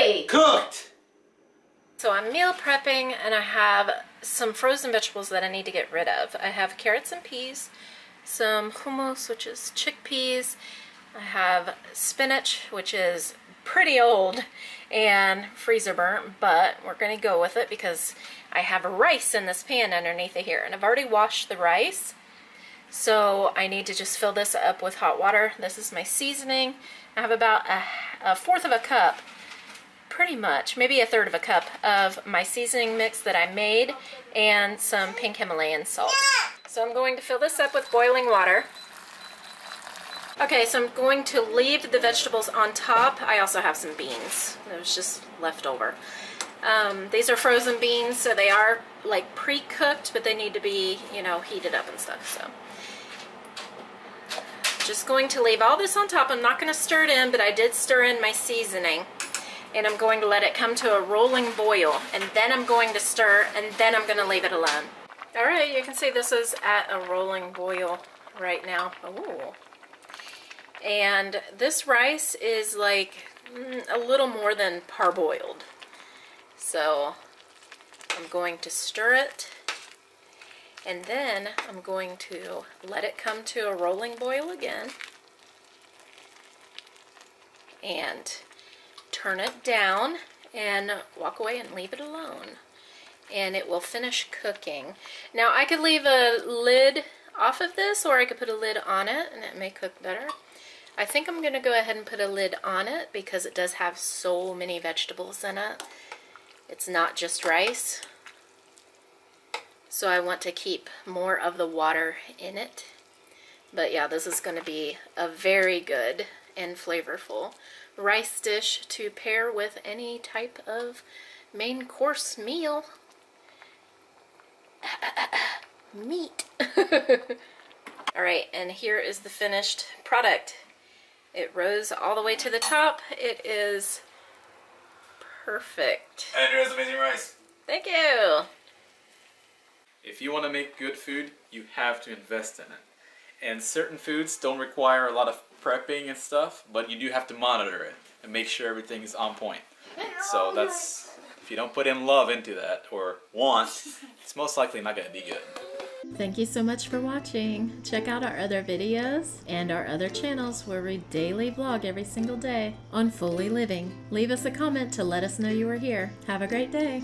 Fully cooked! So I'm meal prepping and I have some frozen vegetables that I need to get rid of. I have carrots and peas, some hummus, which is chickpeas. I have spinach, which is pretty old and freezer burnt, but we're going to go with it because I have rice in this pan underneath it here. And I've already washed the rice, so I need to just fill this up with hot water. This is my seasoning. I have about a fourth of a cup, pretty much, maybe a third of a cup of my seasoning mix that I made, and some pink Himalayan salt. So I'm going to fill this up with boiling water. Okay, so I'm going to leave the vegetables on top. I also have some beans. It was just left over. These are frozen beans, so they are like pre-cooked, but they need to be, you know, heated up and stuff. So just going to leave all this on top. I'm not going to stir it in, but I did stir in my seasoning. And I'm going to let it come to a rolling boil, and then I'm going to stir, and then I'm going to leave it alone. All right, you can see this is at a rolling boil right now. Ooh. And this rice is like a little more than parboiled. So I'm going to stir it, and then I'm going to let it come to a rolling boil again. And turn it down and walk away and leave it alone. And it will finish cooking. Now I could leave a lid off of this, or I could put a lid on it and it may cook better. I think I'm going to go ahead and put a lid on it because it does have so many vegetables in it. It's not just rice. So I want to keep more of the water in it. But yeah, this is going to be a very good and flavorful rice dish to pair with any type of main course meal. Meat. Alright, and here is the finished product. It rose all the way to the top. It is perfect. And here's amazing rice. Thank you. If you want to make good food, you have to invest in it. And certain foods don't require a lot of prepping and stuff, but you do have to monitor it and make sure everything is on point. So that's, if you don't put in love into that, or want, it's most likely not going to be good. Thank you so much for watching. Check out our other videos and our other channels where we daily vlog every single day on Fully Living. Leave us a comment to let us know you were here. Have a great day.